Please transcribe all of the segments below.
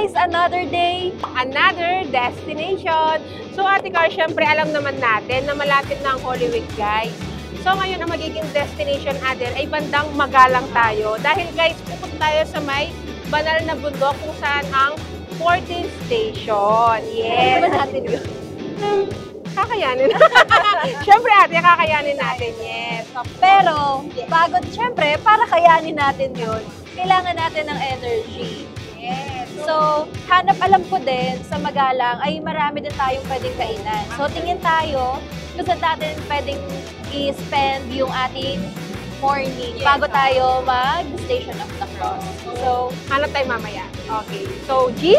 guys! Another day, another destination. So Ate Car, syempre alam naman natin na malapit na ang Holy Week, guys. So ngayon ang magiging destination natin ay bandang Magalang tayo. Dahil guys, pupunta tayo sa may banal na bundok kung saan ang 14th station. Yes! Ano ba natin yun? Kakayanin. Syempre ate, kakayanin natin. Yes. Pero, bago, syempre, para kayanin natin yun, kailangan natin ng energy. Yes. So, hanap alam ko din, sa Magalang, ay marami din tayong pwedeng kainan. So, tingin tayo kung saan natin pwedeng i-spend yung ating morning bago tayo mag-Station of the Cross. So, hanap tayo mamaya. Okay. So, G?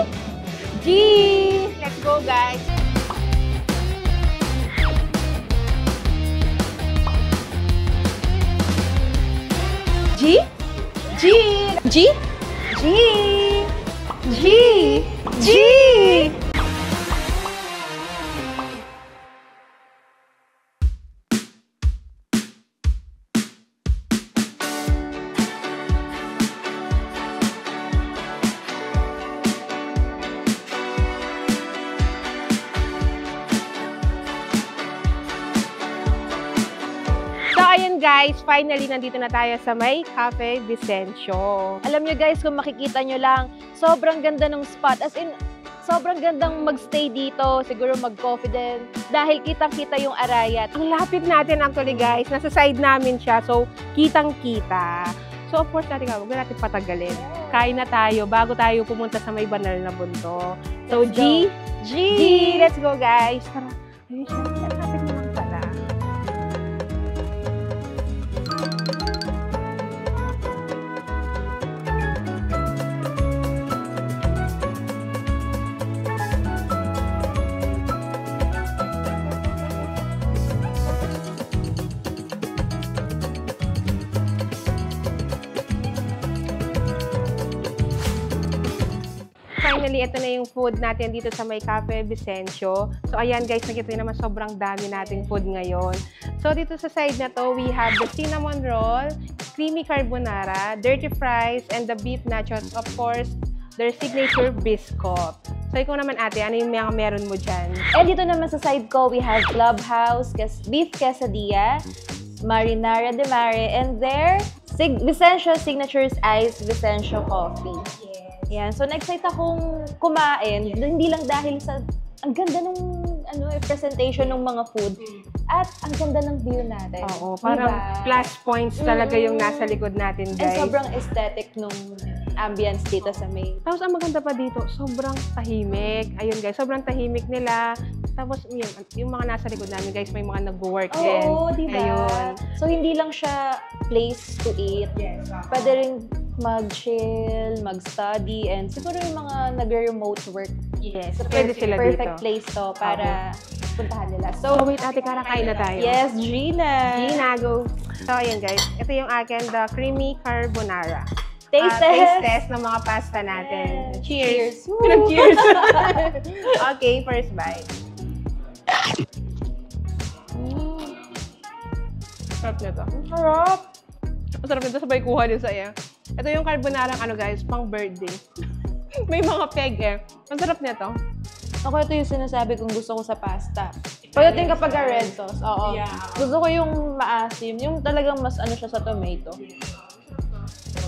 Let's go, guys. G? So, ayun guys, finally, nandito na tayo sa may Cafe Vicencio. Alam nyo guys, kung makikita nyo lang, sobrang ganda ng spot. As in, sobrang gandang magstay dito. Siguro mag-coffee din. Dahil kitang-kita yung Arayat. Ang lapit natin actually guys, nasa side namin siya. So, kitang-kita. So, of course, natin huwag na natin patagalin. Kain na tayo bago tayo pumunta sa may banal na bundok. So, G! Let's go guys! Tara, ayun siya. Lapit naman pala. Finally, ito na yung food natin dito sa may Cafe Vicencio. So, ayan guys, nakita nyo naman sobrang dami nating food ngayon. So, dito sa side na to, we have the cinnamon roll, creamy carbonara, dirty fries, and the beef nachos. Of course, their signature biscuit. So, ikaw naman ate, ano yung mga meron mo dyan? And dito naman sa side ko, we have Clubhouse, beef quesadilla, marinara de mare, and their Vicencio Signatures Ice Vicencio Coffee. Yan. So, na-excite akong kumain. Hindi lang dahil sa ang ganda ng presentation ng mga food at ang ganda ng view natin. Oo, parang plus points talaga yung nasa likod natin, guys. And sobrang aesthetic nung ambience dito sa may. Tapos, ang maganda pa dito, sobrang tahimik. Ayun, guys, sobrang tahimik nila. Tapos, yung mga nasa likod namin, guys, may mga nag-work din. Oo, diba? Ayun. So, hindi lang siya place to eat. Yes. Pwede rin mag-chill, mag-study, and siguro yung mga nag-remote work. Yes, so, pwede sila perfect dito. Place to para puntahan nila. So, wait ate, kain na tayo. Yes, Gina, go. So, ayan guys. Ito yung akin, the creamy carbonara. Taste test ng mga pasta natin. Yes. Cheers! Cheers! Okay, first bite. Sarap nito. Sarap! Ang sarap nito, sabay kuha din sa iya. Ito yung carbonara, guys, pang birthday. May mga peg eh. Ang sarap nito. Ako ito yung sinasabi kung gusto ko sa pasta. Pagdating kapag red sauce, oo. Yeah. Gusto ko yung maasim, yung talagang mas siya sa tomato.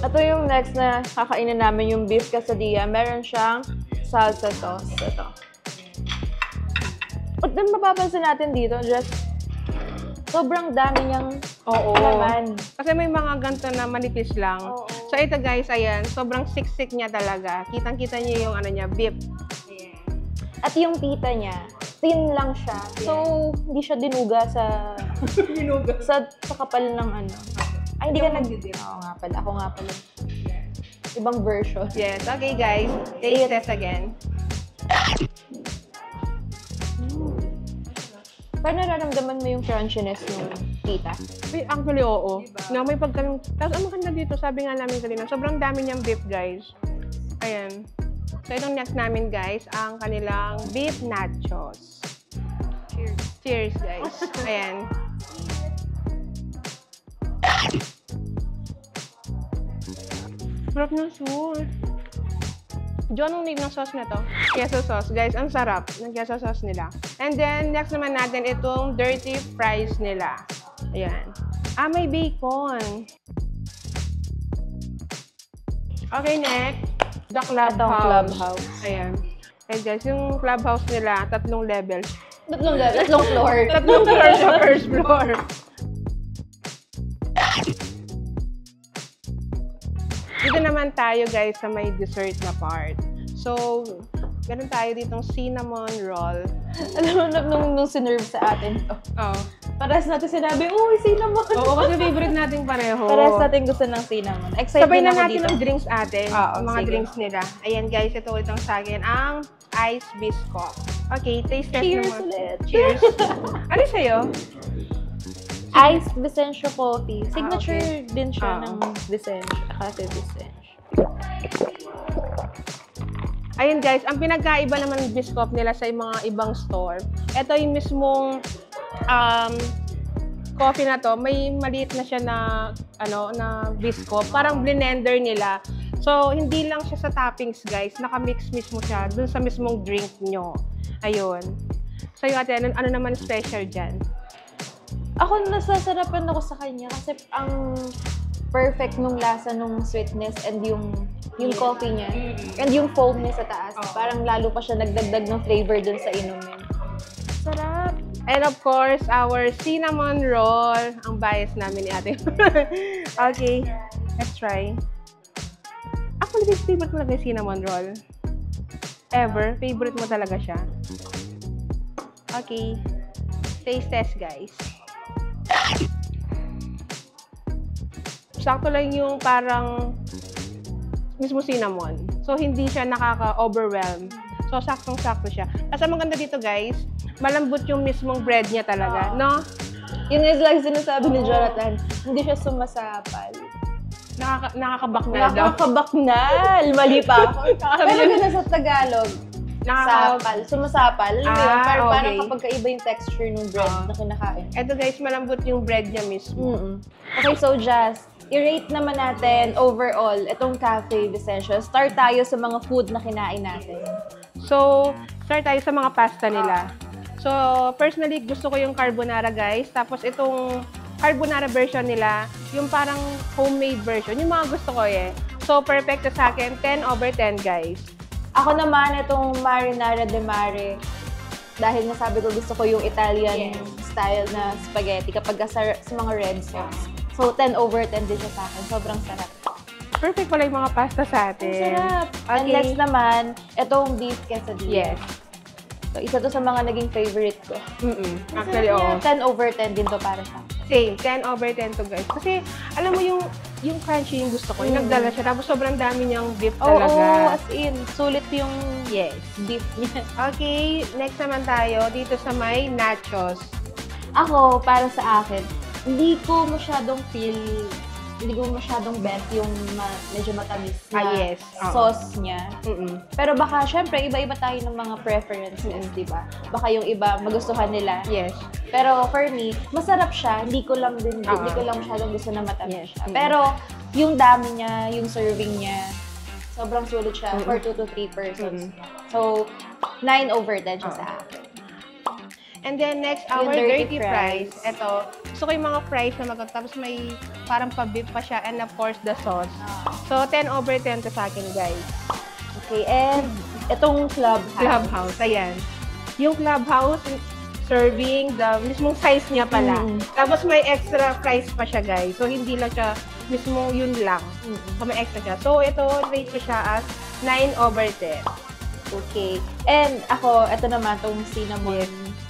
Ito yung next na kakainin namin, yung beef quesadilla. Meron siyang salsa sauce. Ito. At din mapapansin natin dito, just sobrang dami niyang laman. Kasi may mga ganito na manipis lang. So ito guys, ayan, sobrang siksik niya talaga. Kitang-kita niyo yung niya, beef. At yung pita niya, thin lang siya. So, hindi siya dinuga sa sa kapal ng Ay, hindi ka Oo nga pala. Ako nga pala. Ibang version. Yes. Okay, guys. Taste test again. Pero nararamdaman mo yung crunchiness ng pita? Actually, oo. No, may pagkanong. Tapos, ang maganda dito, sabi nga namin kanina, sobrang dami niyang beef, guys. Ayan. So, itong next namin, guys, ang kanilang beef nachos. Cheers. Cheers, guys. Ayan. Sarap ng sauce. John, anong name ng sauce na to? Queso sauce. Guys, ang sarap ng queso sauce nila. And then, next naman natin itong dirty fries nila. Ayan. May bacon. Okay, next. The Clubhouse. Ayan. And guys, yung Clubhouse nila, 3 levels. 3 floor. 3 floor sa first floor. Dito naman tayo guys sa may dessert na part. So, meron tayo ditong cinnamon roll. Alam mo, nung sinerve sa atin to. Oh. Parehas natin sinabi, cinnamon. Oo, kasi favorite natin pareho. Parehas natin gusto ng cinnamon. Excited Sabay na ako natin dito. ang drinks atin. Ang mga sige. drinks nila. Ayan guys, ito itong sa akin, ang ice biscuit. Okay, taste test Cheers naman. ulit. Cheers. Ano sa'yo? Ice Vicencio Coffee. Signature okay. din siya ng Vicencio. Cafe Vicencio. Ayun guys, ang pinagkaiba naman ng biscuit nila sa mga ibang store, ito yung mismong coffee na to, may maliit na siya na na biscuit, parang blender nila. So, hindi lang siya sa toppings guys, naka-mix mismo siya dun sa mismong drink nyo. Ayun. So, yung ate, ano naman special dyan? Ako nasasarapan ako sa kanya kasi ang perfect nung lasa nung sweetness and yung coffee niya. And yung foam niya sa taas. Parang lalo pa siya nagdagdag ng flavor dun sa inumin. Sarap! And of course, our cinnamon roll. Ang bias namin ni ate. Okay, let's try. Actually, favorite mo talaga yung cinnamon roll. Ever? Favorite mo talaga siya? Okay. Taste test, guys. Sakto lang yung parang mismo cinnamon. So, hindi siya nakaka-overwhelm. So, saktong-sakto siya. At ang maganda dito, guys, malambot yung mismong bread niya talaga, no? Yun is like sinasabi ni Jonathan, hindi siya sumasapal. Nakakabaknal daw. Nakakabaknal! Mali pa ako. Pero gano'n sa Tagalog. Sapal. Sumasapal. Parang kapag kaiba yung texture ng bread na kinakain. Ito guys, malambot yung bread niya mismo. Okay, so Jazz, i-rate naman natin overall itong Cafe Vicencio. Start tayo sa mga food na kinain natin. So, start tayo sa mga pasta nila. So, personally, gusto ko yung carbonara guys. Tapos itong carbonara version nila, yung parang homemade version, yung mga gusto ko eh. So, perfect sa akin, 10/10 guys. Ako naman, itong marinara de mare, dahil nasabi ko gusto ko yung Italian style na spaghetti kapag sa mga red sauce. So, 10/10 din siya sa akin. Sobrang sarap. Perfect pala yung mga pasta sa atin. Ang sarap. Okay. And next naman, itong beef quesadilla. Yes. So, isa to sa mga naging favorite ko. Actually, oo. 10/10 din to para sa akin. Same, 10/10 to guys. Kasi, alam mo yung crunchy yung gusto ko. Yung nagdala siya. Tapos sobrang dami niyang beef talaga. Oo, as in. Sulit yung beef niya. Okay, next naman tayo dito sa may nachos. Ako, para sa akin, hindi ko masyadong bet yung medyo matamis na sauce niya. Pero baka, syempre, iba-iba tayo ng mga preferences, di ba? Baka yung iba, magustuhan nila. Yes. Pero for me, masarap siya. Hindi ko lang masyadong gusto na matamis siya. Pero yung dami niya, yung serving niya, sobrang sulit siya for 2 to 3 persons. So, 9/10 siya sa akin. And then next, our dirty fries. Ito, gusto ko yung mga fries na maganda. Tapos may parang pa-beef pa siya. And of course, the sauce. So, 10/10 to sa akin, guys. Okay, and itong Clubhouse. Clubhouse, ayan. Yung Clubhouse, serving, the mismong size niya pala. Tapos may extra fries pa siya, guys. So, hindi lang siya mismo yun lang. So, may extra siya. So, ito, rate ko siya as 9/10. Okay. And ako, ito naman, itong cinnamon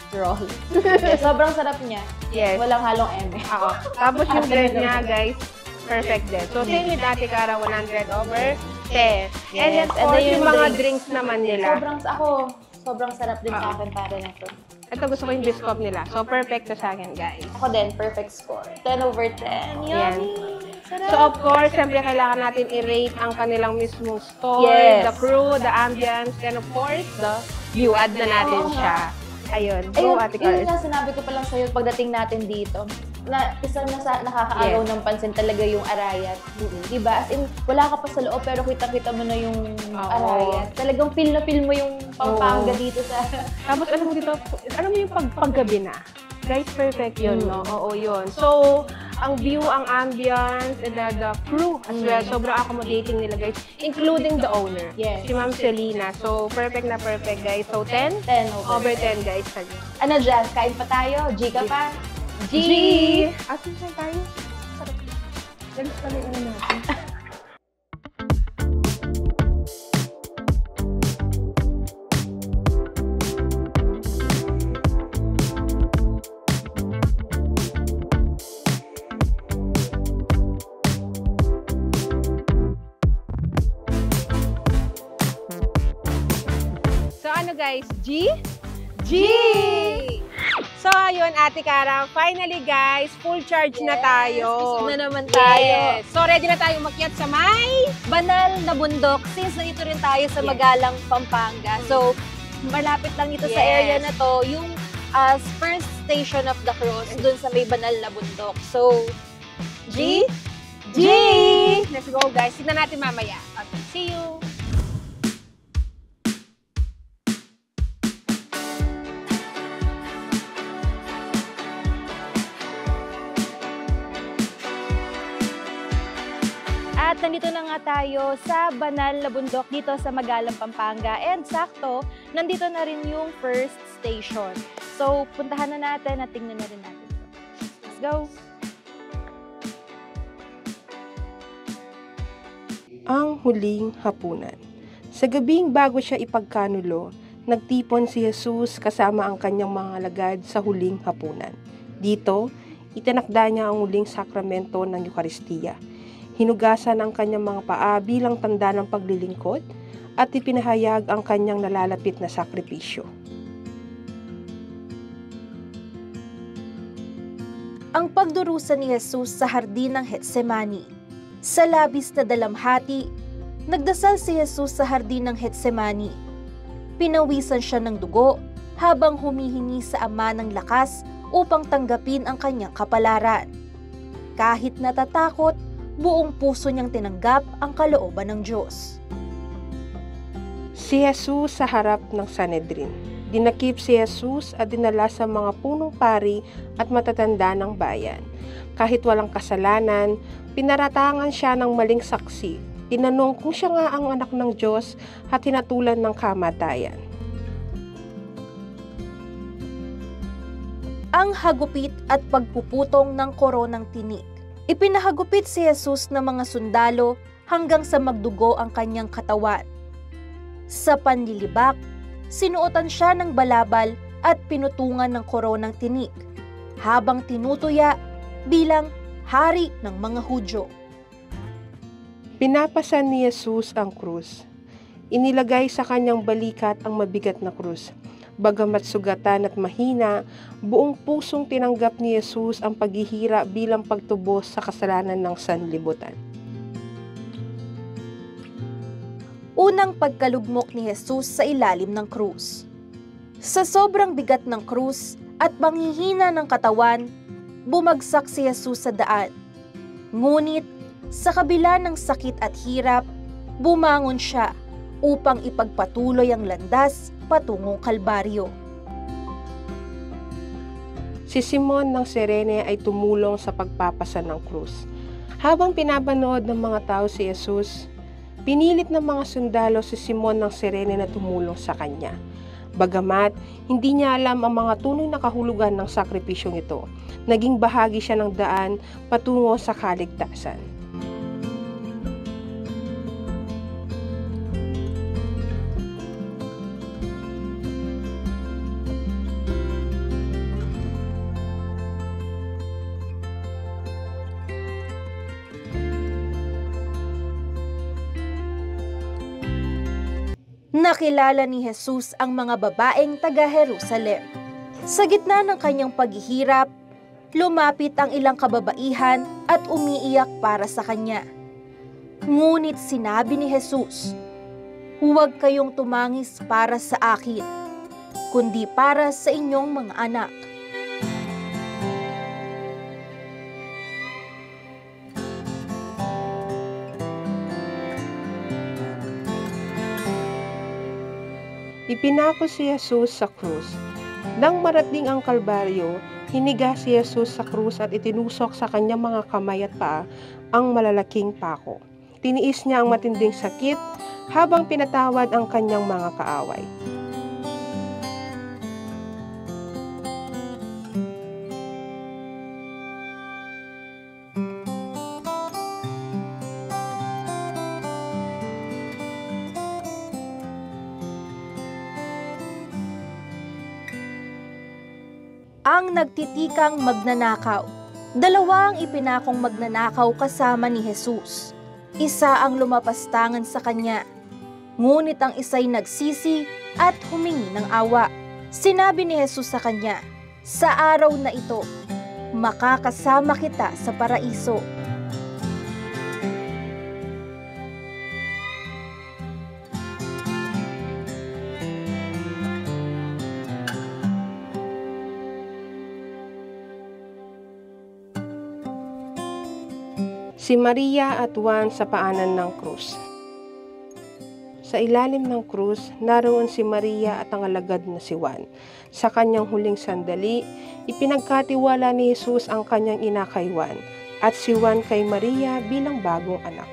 roll. Okay, sobrang sarap niya. Yes. Walang halong eme. Oo. Tapos yung bread niya, guys, perfect din. So, same with Ate Cara, 100/10. And of course, yung mga drinks naman nila. Sobrang sarap din sa akin para na ito. Ito gusto ko yung biscuit nila. So, perfect to sa akin, guys. Ako din, perfect score. 10/10. Yummy! Sarap! So, of course, siyempre kailangan natin i-rate ang kanilang mismong store, the crew, the ambience, and of course, the view. Add na natin siya. Ayun, go Ate Cars. Yun nga, sinabi ko pa lang sa'yo pagdating natin dito. isa na sa nakakaagaw ng pansin talaga yung Arayat. Diba? As in, wala ka pa sa loob pero kita-kita mo na yung Arayat. Talagang feel mo yung Pampanga dito sa... Tapos alam mo dito, alam mo yung paggabi na. Guys, perfect yun, no? Oo, yun. So, ang view, ang ambience, and the crew as well, sobrang accommodating nila, guys. Including the owner, si Ma'am Selena. So, perfect na perfect, guys. So, 10? 10 over 10, guys. Ano dyan? Kain pa tayo? G ka pa? G! Asin saan tayo? Sarap. Galis pala yung ano natin. Guys, G? G! So, ayun, Ate Cara, finally guys, full charge na tayo. Busog na naman tayo. So, ready na tayo makyat sa may banal na bundok since nandito rin tayo sa Magalang, Pampanga. So, malapit lang ito sa area na to, yung first station of the cruise, dun sa may banal na bundok. So, G? G! Let's go guys. Tignan natin mamaya. Okay, see you! At nandito na nga tayo sa banal na bundok dito sa Magalang, Pampanga. And sakto, nandito na rin yung first station. So, puntahan na natin at tingnan na rin natin. Let's go! Ang huling hapunan. Sa gabing bago siya ipagkanulo, nagtipon si Jesus kasama ang kanyang mga alagad sa huling hapunan. Dito, itinakda niya ang huling sakramento ng Eucharistia. Hinugasan ang kanyang mga paa bilang tanda ng paglilingkod at ipinahayag ang kanyang nalalapit na sakripisyo. Ang pagdurusa ni Jesus sa hardin ng Getsemani. Sa labis na dalamhati, nagdasal si Jesus sa hardin ng Getsemani. Pinawisan siya ng dugo habang humihingi sa Ama ng lakas upang tanggapin ang kanyang kapalaran. Kahit natatakot, buong puso niyang tinanggap ang kalooban ng Diyos. Si Jesus sa harap ng Sanhedrin. Dinakip si Jesus at dinala sa mga punong pari at matatanda ng bayan. Kahit walang kasalanan, pinaratangan siya ng maling saksi. Tinanong kung siya nga ang anak ng Diyos at hinatulan ng kamatayan. Ang hagupit at pagpuputong ng koronang tinik. Ipinahagupit si Jesus ng mga sundalo hanggang sa magdugo ang kanyang katawan. Sa panlilibak, sinuotan siya ng balabal at pinutungan ng koronang tinik habang tinutuya bilang hari ng mga Hudyo. Pinapasan ni Jesus ang krus. Inilagay sa kanyang balikat ang mabigat na krus. Bagamat sugatan at mahina, buong pusong tinanggap ni Jesus ang paghihira bilang pagtubos sa kasalanan ng sanlibutan. Unang pagkalugmok ni Jesus sa ilalim ng krus. Sa sobrang bigat ng krus at panghihina ng katawan, bumagsak si Jesus sa daan. Ngunit, sa kabila ng sakit at hirap, bumangon siya upang ipagpatuloy ang landas patungong Kalbaryo. Si Simon ng Cirene ay tumulong sa pagpapasa ng krus. Habang pinapanood ng mga tao si Jesus, pinilit ng mga sundalo si Simon ng Cirene na tumulong sa kanya. Bagamat hindi niya alam ang mga tunay na kahulugan ng sakripisyong ito, naging bahagi siya ng daan patungo sa kaligtasan. Nakilala ni Jesus ang mga babaeng taga-Jerusalem. Sa gitna ng kanyang paghihirap, lumapit ang ilang kababaihan at umiiyak para sa kanya. Ngunit sinabi ni Jesus, "Huwag kayong tumangis para sa akin, kundi para sa inyong mga anak." Ipinako si Jesus sa krus. Nang marating ang Kalbaryo, hiniga si Jesus sa krus at itinusok sa kanyang mga kamay at paa ang malalaking pako. Tiniis niya ang matinding sakit habang pinatawad ang kanyang mga kaaway. Ang nagtitikang magnanakaw. Dalawa ang ipinakong magnanakaw kasama ni Jesus. Isa ang lumapastangan sa kanya, ngunit ang isa'y nagsisi at humingi ng awa. Sinabi ni Jesus sa kanya, "Sa araw na ito, makakasama kita sa paraiso." Si Maria at Juan sa paanan ng krus. Sa ilalim ng krus, naroon si Maria at ang alagad na si Juan. Sa kanyang huling sandali, ipinagkatiwala ni Jesus ang kanyang ina kay Juan at si Juan kay Maria bilang bagong anak.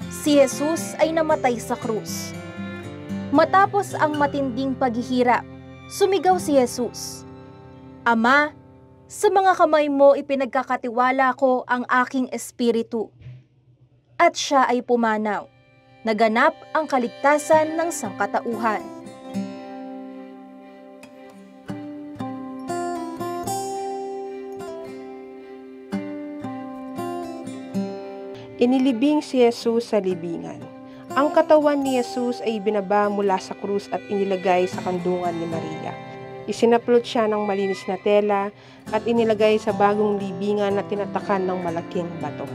Si Jesus ay namatay sa krus. Matapos ang matinding paghihirap, sumigaw si Jesus, "Ama, sa mga kamay mo ipinagkakatiwala ko ang aking espiritu." At siya ay pumanaw. Naganap ang kaligtasan ng sangkatauhan. Inilibing si Jesus sa libingan. Ang katawan ni Jesus ay binaba mula sa krus at inilagay sa kandungan ni Maria. Isinaplot siya ng malinis na tela at inilagay sa bagong libingan na tinatakan ng malaking bato.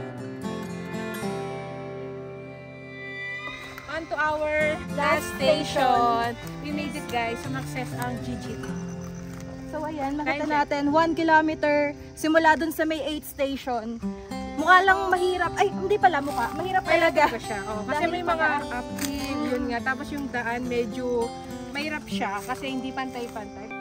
On to our last station. We made it, guys. Sumakses ang GGT. So ayan, makita natin 1 kilometer simula dun sa may 8 station. Mukha lang mahirap. Ay, hindi pala mukha. Mahirap talaga. Siya. Oh, kasi Dahil may mga uphill, yun nga. Tapos yung daan medyo mahirap siya kasi hindi pantay-pantay.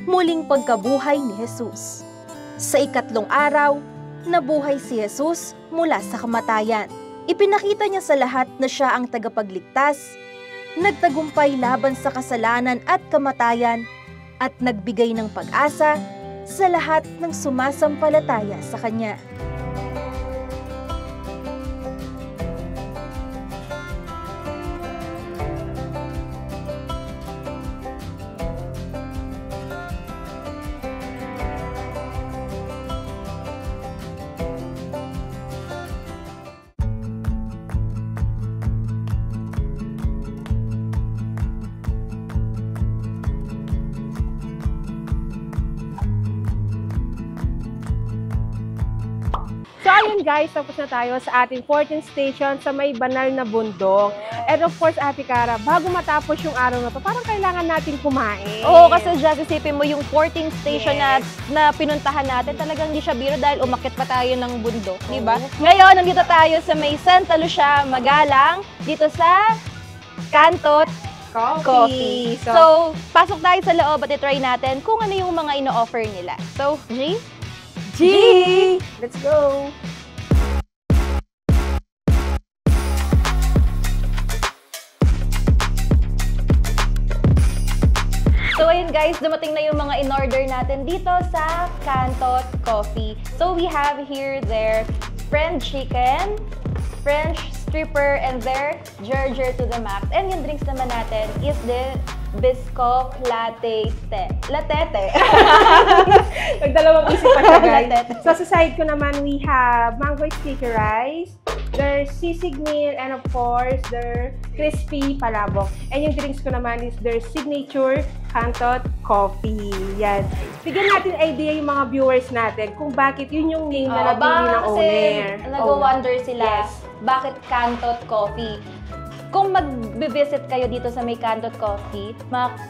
Muling pagkabuhay ni Jesus. Sa ikatlong araw, nabuhay si Jesus mula sa kamatayan. Ipinakita niya sa lahat na siya ang tagapagligtas, nagtagumpay laban sa kasalanan at kamatayan, at nagbigay ng pag-asa sa lahat ng sumasampalataya sa Kanya. So ayun guys, tapos na tayo sa ating 14th station sa may banal na bundok. And of course, Ate Cara, bago matapos yung araw na to, parang kailangan natin kumain. Oo, kasi just isipin mo yung 14th station na pinuntahan natin, talagang hindi siya biro dahil umakyat pa tayo ng bundok, di ba? Ngayon, nandito tayo sa may Santa Lucia, Magalang, dito sa Cantot Coffee. So, pasok tayo sa loob at i-try natin kung ano yung mga ino-offer nila. So, G? Let's go! So ayun guys, dumating na yung mga in-order natin dito sa Cantot Coffee. So we have here their fried chicken, French stripper, and their Gerger to the max. And yung drinks naman natin is the Biscoff Latte Latete. Nagdalawang isip pa siya, guys. So, sa side ko naman, we have mango sticky rice, there's sisig meal, and of course, their crispy palabok. And yung drinks ko naman is their signature Cantot Coffee. Yan. Bigyan natin idea yung mga viewers natin kung bakit yun yung name na nabili ng owner. Nag-wonder sila, Yes. bakit Cantot Coffee? Kung mag-visit kayo dito sa may Cantot Coffee,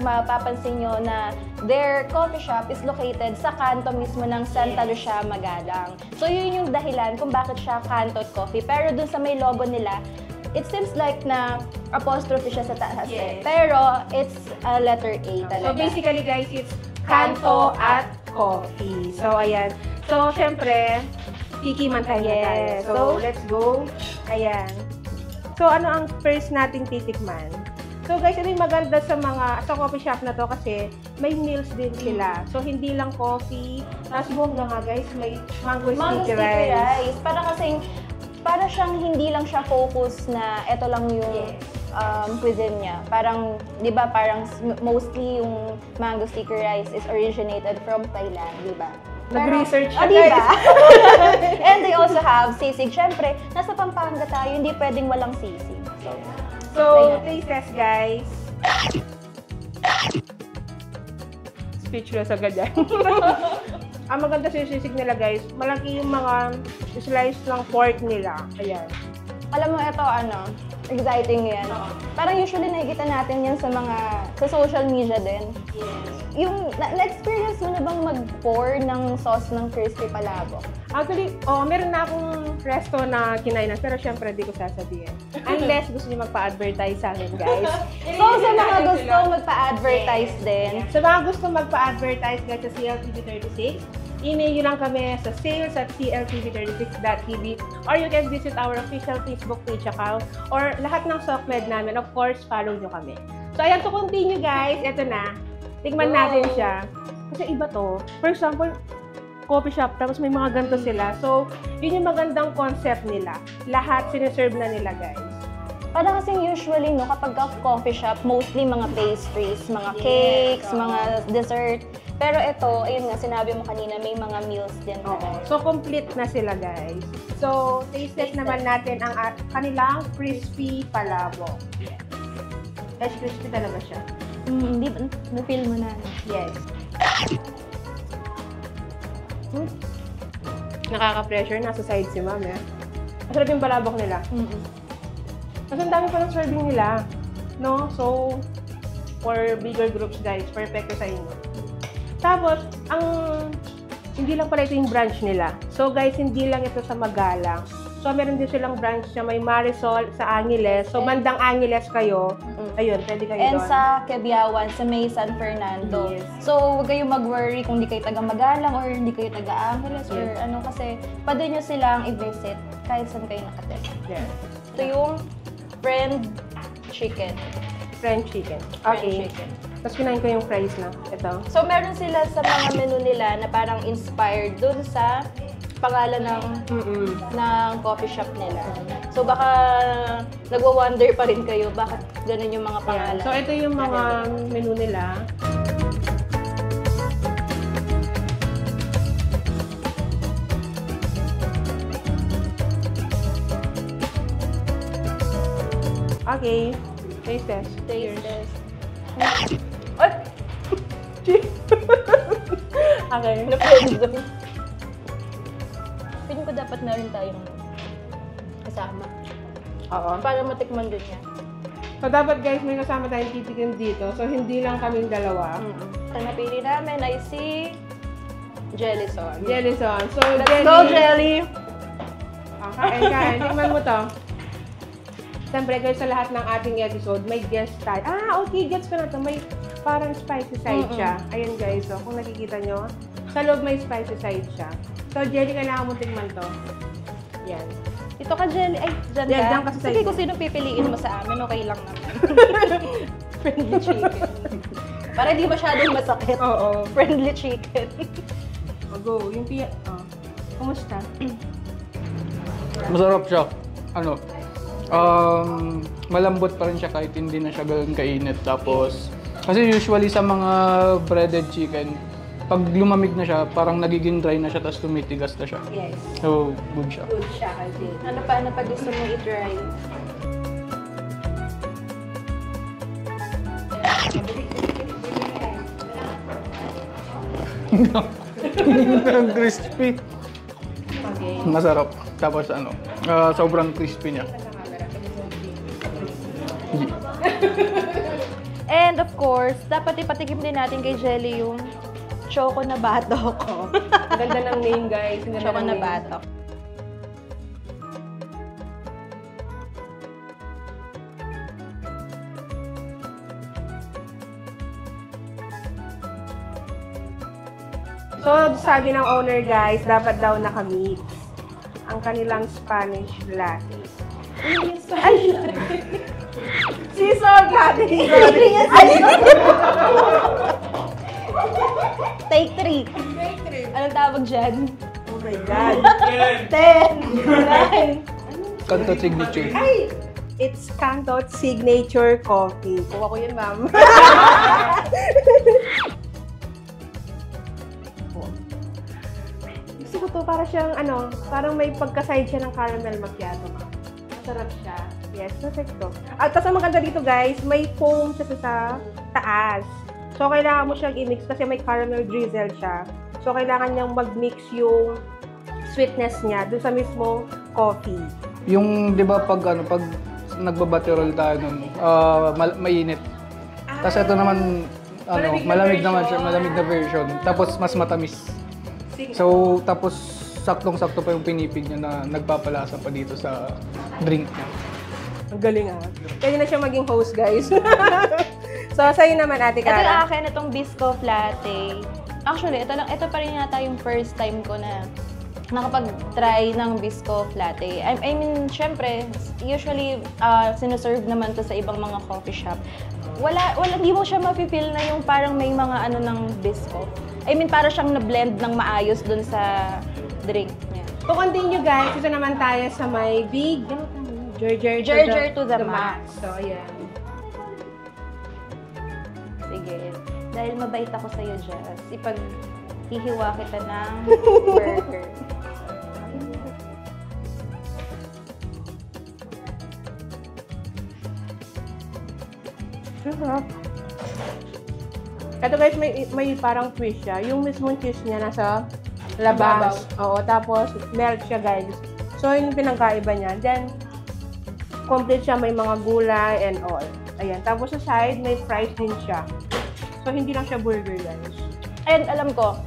mapapansin nyo na their coffee shop is located sa kanto mismo ng Santa Lucia, Magalang. So yun yung dahilan kung bakit siya Cantot Coffee. Pero dun sa may logo nila, it seems like na apostrophe siya sa taas. Yes. Pero it's a letter A talaga. So basically guys, it's Canto at Coffee. So ayan. So syempre, tikiman tayo. Yes. So let's go. Ayan. So ano ang first nating titikman? So guys, ito yung maganda sa coffee shop na to kasi may meals din sila. So hindi lang coffee. Tapos bongga nga guys, may mango sticky rice. Para siyang hindi lang siya focus na ito lang yung cuisine niya. Parang, di ba, parang mostly yung mango sticky rice is originated from Thailand, di ba? Nag-research siya, diba? guys. And they also have sisig. Siyempre, nasa Pampanga tayo, hindi pwedeng walang sisig. So taste test guys. Speechless agad yan. Ang maganda sa sisig nila guys, malaki yung mga slice ng pork nila. Ayan. Alam mo, ito exciting yan. Parang usually nakikita natin yan sa social media din. Yung, na-experience mo na bang mag-pour ng sauce ng crispy palabok? Actually, meron na akong resto na kinainan, pero syempre di ko sasabihin. Unless gusto niyo magpa-advertise sa amin, guys. So, sa mga gusto magpa-advertise din. Sa mga gusto magpa-advertise guys sa CLTV36, email nyo lang kami sa sales@cltv36.tv or you can visit our official Facebook page account or lahat ng SOCMED namin. Of course, follow nyo kami. So, ayan, to continue guys. Ito na. Tignan natin siya. Kasi iba to. For example, coffee shop, tapos may mga ganito sila. So, yun yung magandang concept nila. Lahat siniserve na nila guys. Parang kasi usually, no, kapag coffee shop, mostly mga pastries, mga cakes, mga dessert. Pero ito, ayun nga, sinabi mo kanina, may mga meals din. So, complete na sila, guys. So, taste test naman natin ang kanilang crispy palabok. Guys, crispy talaga siya. Hindi ba? Na-feel mo na. Yes. Nakaka-pressure. Nasa side si ma'am, eh. Masarap yung palabok nila. Kasi ang dami pa ng serving nila. No? So, for bigger groups, guys, perfect sa inyo. Tapos, hindi lang pala ito yung branch nila. So, guys, hindi lang ito sa Magalang. So, meron din silang branch na may Marisol sa Angeles. So, bandang Angeles kayo. Ayun, pwede kayo And doon. sa Quebiawan, sa may San Fernando. Yes. So, huwag kayong mag-worry kung hindi kayo taga Magalang or hindi kayo taga Angeles or ano kasi pwede nyo silang i-visit kahit saan kayo nakatira. Yeah. Ito yung friend chicken. French chicken. Friend Okay. chicken. Tapos kinain ko yung fries na. Ito. So, meron sila sa mga menu nila na parang inspired dun sa pangalan ng coffee shop nila. So, baka nagwa-wonder pa rin kayo bakit ganun yung mga pangalan. So, ito yung mga menu nila. Okay. Taste test. Taste test. Ay! Okay. Na-friend. Feeling ko dapat na rin tayong kasama. Oo. Para matikman din niya. So, dapat guys, may kasama tayong titikin dito. So, hindi lang kaming dalawa. Ang napili namin ay si Jellison. Jellison. So, Let's go, Jelly! Kain. Tingnan mo to. Siyempre, guys, sa lahat ng ating episode, may guest tayo. Okay, gets ko na to. May parang spicy side siya. Ayun, guys. So, kung nakikita nyo, sa loob may spicy side siya. So, Jelly, kailangan mo tingnan to. Yan. Ito ka, Jelly. Ay, dyan Yan, ka. dyan ka sa Sige, side. kung sino pipiliin mo sa amin, okay lang naman. Friendly chicken. Para di masyadong masakit. Oo. Friendly chicken. Go. Yung kumusta? Masarap siya. Malambot pa rin siya kahit hindi na siya gano'n kainit. Tapos, Kasi usually sa mga breaded chicken, pag lumamig na siya, parang nagiging dry na siya, tapos tumitigas na siya. Yes. So, good siya. Good siya kasi. Ano pa gusto mo i-try? Crispy. Okay. Masarap. Tapos sobrang crispy niya. And of course, dapat ipatikim din natin kay Jelly yung choco na batok. Ang ganda ng name, guys. Ang ganda Choco ng na name. batok. So, sabi ng owner, guys, dapat daw nakamix ang kanilang Spanish latte. Ay! Seasoned latte! Take 3. Anong tawag dyan? Oh my God! 10, 9. Kanto signature. Ay! It's Cantot Signature Coffee. Kuha ko yun, ma'am. Gusto ko to, para siyang, parang may pagka-side siya ng caramel macchiato, ma'am. Masarap siya. Yes, perfect to. At tapos ang maganda dito, guys, may foam siya sa taas. So, kailangan mo siyang i-mix kasi may caramel drizzle siya. So, kailangan niyang mag-mix yung sweetness niya doon sa mismo coffee. Yung, di ba, pag nagbabaterol tayo nun, mainit. Tapos ito naman, malamig naman siya, malamig na version. Tapos mas matamis. So, tapos saktong-sakto pa yung pinipig niya na nagpapalasa pa dito sa drink niya. Ang galing Pwede na siya maging host, guys. So, sa'yo naman, Ate Ito Cara. yung akin, itong Biscoff Latte. Actually, ito pa rin yata yung first time ko na nakapag-try ng Biscoff Latte. I mean, syempre, usually, sinuserve naman to sa ibang mga coffee shop. Di mo siya mapipil na yung parang may mga ng Biscoff. I mean, para siyang na-blend ng maayos dun sa drink niya. To continue, guys, ito naman tayo sa may big Gerger to the max. So, ayan. Sige. Dahil mabait ako sa'yo, Jess, ipag-hihiwa kita ng burger. Ito, guys, may parang twist siya. Yung mismong cheese niya nasa labas. Oo, tapos melt siya, guys. So, yun yung pinagkaiba niya. Then, complete siya, may mga gulay and all. Ayan. Tapos sa side, may fries din siya. So, hindi lang siya burger, guys. And alam ko,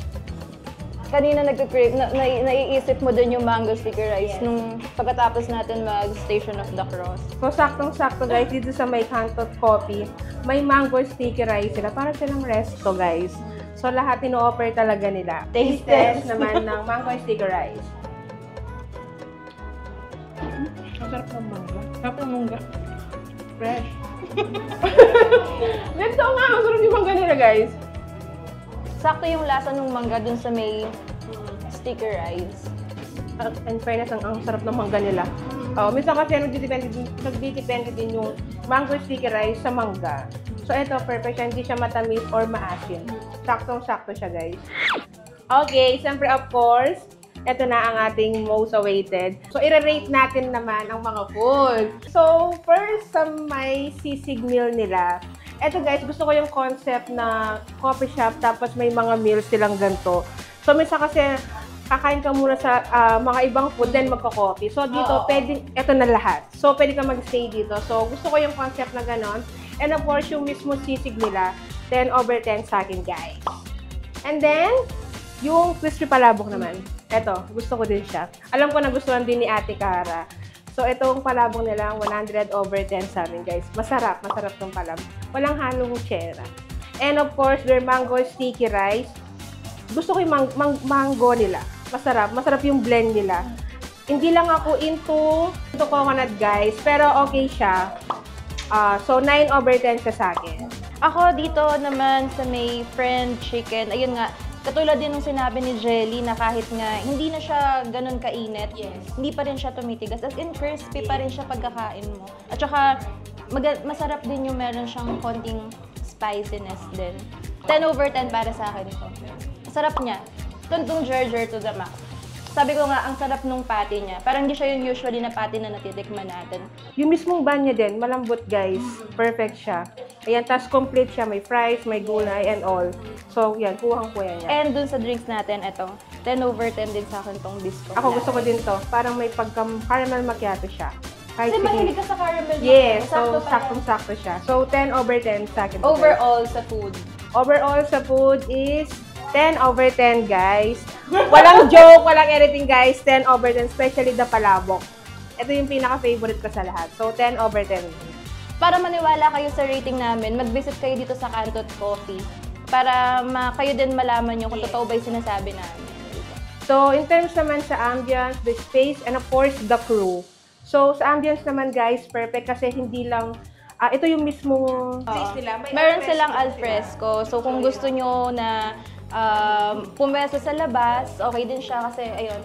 kanina naiisip mo din yung mango sticky rice nung pagkatapos natin mag-Station of the Cross. So, saktong-sakto, guys, dito sa may Cantot Coffee, may mango sticky rice sila. Para silang resto, guys. So, lahat ino-offer talaga nila. Taste test naman ng mango sticky rice. Ang sarap ng mangga. Sarap ng mangga. Fresh. Ganito nga, ang sarap yung mangga nila, guys. Sakto yung lasa ng mangga dun sa may sticky rice. And fairness, ang sarap ng mangga nila. Minsan kasi nagdidepende din yung mango sticky rice sa mangga. So, ito, perfect siya. Hindi siya matamis or maasin. Saktong-sakto siya, guys. Okay, siyempre, of course, ito na ang ating most awaited. So, i-rate natin naman ang mga food. So, first, sa may sisig meal nila. Ito, guys, gusto ko yung concept na coffee shop, tapos may mga meals silang ganito. So, minsan kasi, kakain ka muna sa mga ibang food, then magka-coffee. So, dito, pwede, ito na lahat. So, pwede ka mag-stay dito. So, gusto ko yung concept na ganon. And of course, yung mismo sisig nila, 10/10 sa akin, guys. And then, yung crispy palabok naman. Ito, gusto ko din siya. Alam ko nagustuhan din ni Ate Cara. So, itong palabok nila, 100/10 sa amin, guys. Masarap tong palabok. Walang halong tsera. And of course, their mango sticky rice. Gusto ko yung mango nila. Masarap yung blend nila. Hindi lang ako into coconut, guys, pero okay siya. So, 9/10 siya sa akin. Ako dito naman sa may fried chicken, ayun nga, katulad din ng sinabi ni Jelly na kahit nga hindi na siya ganun kainit, hindi pa rin siya tumitigas. As in, crispy pa rin siya pagkakain mo. At saka, masarap din yung meron siyang konting spiciness din. 10/10 para sa akin ito. Sarap niya. Tuntong Gerger to the max. Sabi ko nga, ang sarap nung patty niya. Parang hindi siya yung usually na patty na natitikman natin. Yung mismong bun niya din, malambot guys. Perfect siya. Ayan, tas complete siya. May fries, may gulay, and all. So, yan, kuhang-kuya niya. And dun sa drinks natin, ito, 10/10 din sa akin tong bisco. Ako gusto ko din to. Parang may pagka-caramel macchiato siya. Kasi mahilig ka sa caramel. Yes, so Sakto pa yan. saktong-sakto siya. So, 10/10 sa akin. Overall sa food. Overall sa food is 10/10, guys. Walang joke, walang anything, guys. 10/10, especially the palabok. Ito yung pinaka-favorite ko sa lahat. So, 10/10. Para maniwala kayo sa rating namin, mag-visit kayo dito sa Cantot Coffee. Para kayo din malaman nyo kung totoo ba yung sinasabi namin. So, in terms naman sa ambience, the space, and of course, the crew. So, sa ambience naman, guys, perfect kasi hindi lang ito yung mismong place nila. Meron silang alfresco. So, kung gusto nyo na pumwesto sa labas, okay din siya kasi, ayun,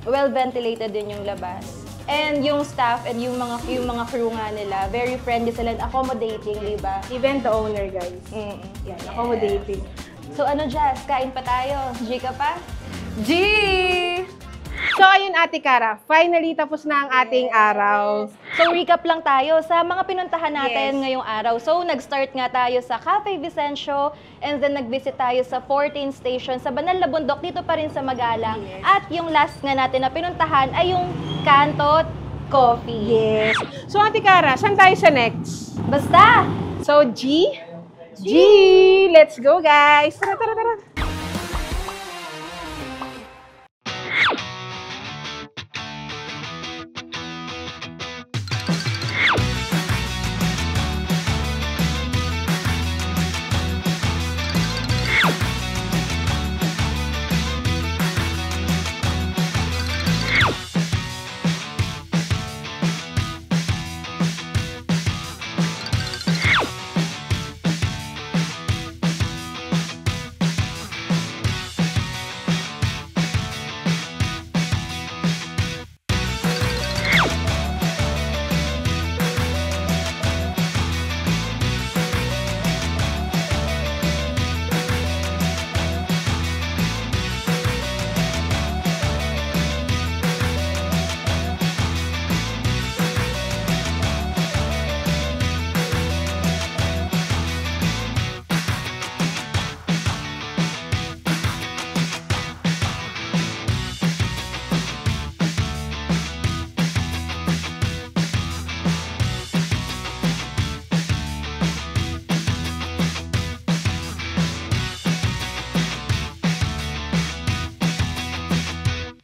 well-ventilated din yung labas. And yung staff and yung mga crew nga nila, very friendly sila and accommodating, di ba? Even the owner, guys. Yan, accommodating. So, ano, Jazz? Kain pa tayo? G ka pa? G! So, ayun, Ate Cara, finally tapos na ang ating araw. So, recap lang tayo sa mga pinuntahan natin ngayong araw. So, nag-start nga tayo sa Cafe Vicencio and then nag-visit tayo sa 14th Station sa Banal na Bundok, dito pa rin sa Magalang. At yung last nga natin na pinuntahan ay yung Cantot Coffee. Yes. So, Ate Cara, saan tayo sa next? Basta! So, G! Let's go, guys! Tara, tara, tara!